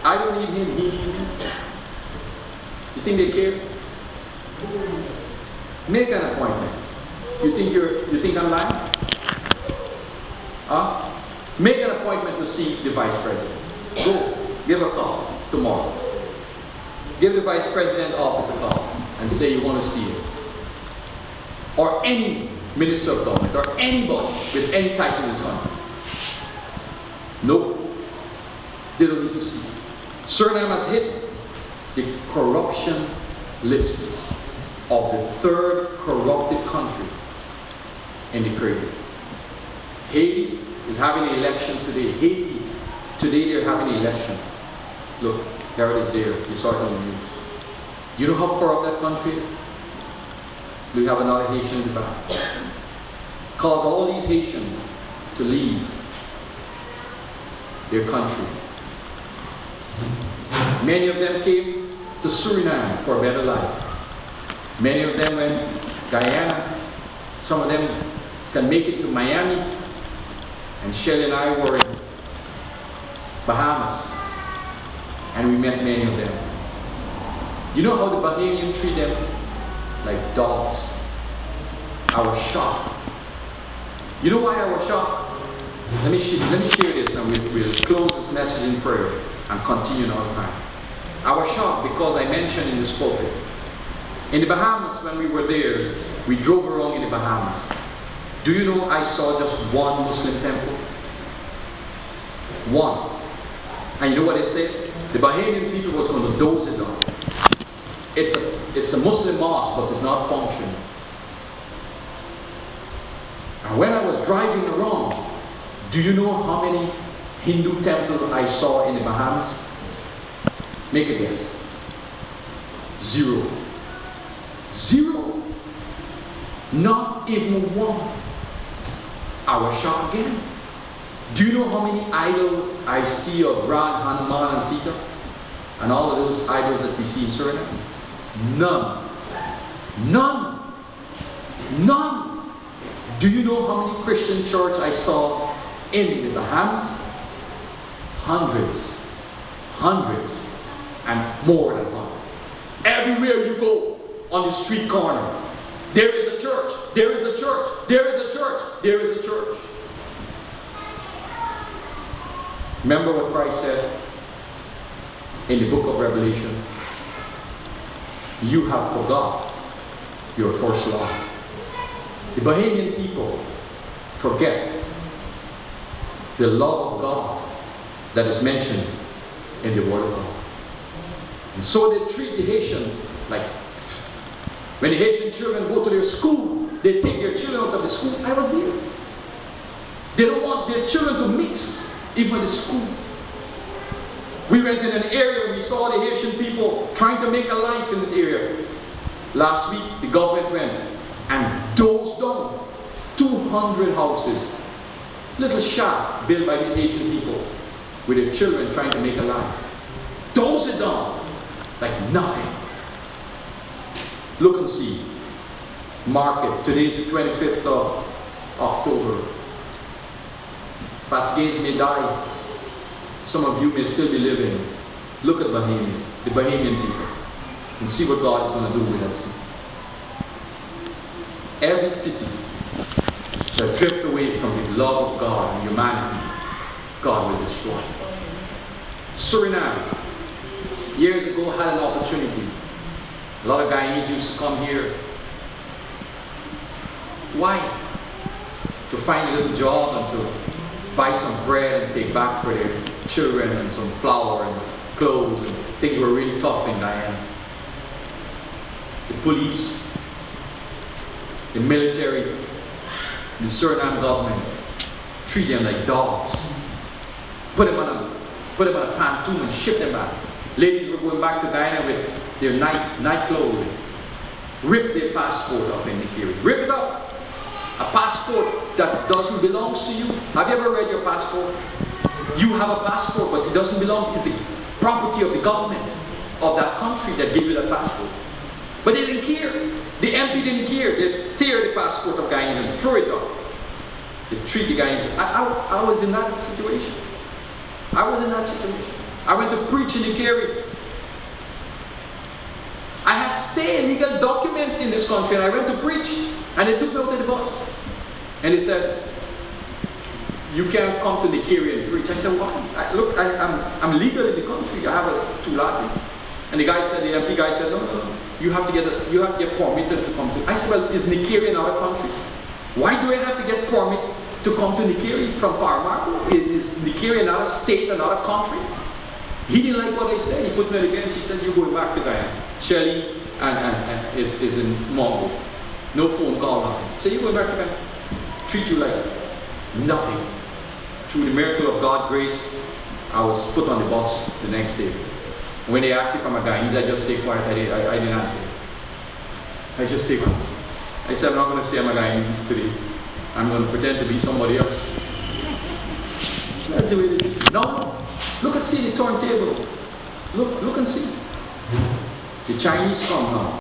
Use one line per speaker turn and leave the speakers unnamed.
I don't need him, he needs me. You think they care? Make an appointment. You think I'm lying? Huh? Make an appointment to see the Vice President. Go, give a call tomorrow. Give the Vice President office a call and say you want to see him. Or any Minister of Government, or anybody with any title in this country. Nope. They don't need to see. Suriname has hit the corruption list of the third corrupted country in the Caribbean. Haiti is having an election today. Today they're having an election. Look, there it is there. You saw it on the news. You know how corrupt that country is? We have another Haitian in the back. Cause all these Haitians to leave their country. Many of them came to Suriname for a better life. Many of them went to Guyana. Some of them can make it to Miami. And Shelley and I were in Bahamas. And we met many of them. You know how the Bahamians treat them? Like dogs. I was shocked. You know why I was shocked? Let me share this and we'll close this message in prayer and continue another time. I was shocked because I mentioned in this pulpit. In the Bahamas, when we were there, we drove around in the Bahamas. Do you know I saw just one Muslim temple? One. And you know what they said? The Bahamian people was going to doze it on. It's a Muslim mosque, but it's not functioning. And when I was driving around, do you know how many Hindu temples I saw in the Bahamas? Make a guess. 0. 0. Not even one. I was shocked again. Do you know how many idols I see of Ram, Hanuman and Sita? And all of those idols that we see in Suriname? None. None. None. Do you know how many Christian churches I saw in the Bahamas? Hundreds. Hundreds. And more than one. Everywhere you go on the street corner, there is a church. There is a church. There is a church. There is a church. Remember what Christ said in the book of Revelation? You have forgot your first love. The Bahamian people forget the love of God that is mentioned in the Word of God. And so they treat the Haitian like, when the Haitian children go to their school, they take their children out of the school. I was there. They don't want their children to mix even with the school. We went in an area, we saw the Haitian people trying to make a life in the area. Last week, the government went and dozed down 200 houses, little shack built by these Haitian people with their children trying to make a life. Dozed it down like nothing. Look and see. Market. Today's the 25th of October. Past gays may die. Some of you may still be living. Look at Bahamian, the Bahamian people, and see what God is going to do with that city. Every city that drift away from the love of God and humanity, God will destroy. Suriname, years ago, had an opportunity. A lot of Guyanese used to come here. Why? To find a little job and to buy some bread and take back for their children and some flour and clothes, and things were really tough in Guyana. The police, the military, the Suriname government treat them like dogs. Put them on a pontoon and ship them back. Ladies were going back to Guyana with their night clothing. Rip their passport up in the carry. Rip it up. A passport that doesn't belong to you. Have you ever read your passport? You have a passport, but it doesn't belong. It's the property of the government of that country that gave you that passport. But they didn't care. The MP didn't care. They tear the passport of Guyanese and throw it up. They treat the Guyanese. I was in that situation. I was in that situation. I went to preach in Nigeria. I had stay legal documents in this country, and I went to preach, and they took me out of the bus. And they said, you can't come to Nigeria and preach. I said, why? Look, I'm legal in the country. I have a tulati. And the MP guy said, no, you have to get permitted to come to. I said, well, is Nigeria not a country? Why do I have to get permit to come to Nigeria from Paramarco? Is Nigeria not a state and not a country? He didn't like what I said. He put me on the bench. He said, you're going back to Guyana. Shelley is in Mongo. No phone call, nothing. So you're going back to Guyana. Treat you like nothing. Through the miracle of God's grace, I was put on the bus the next day. When they asked if I'm a Guyanese, I just stay quiet. I didn't answer. I just stay quiet. I said, I'm not going to say I'm a Guyanese today. I'm going to pretend to be somebody else. That's the way it is. Now, look and see the turntable. Look and see. The Chinese come now.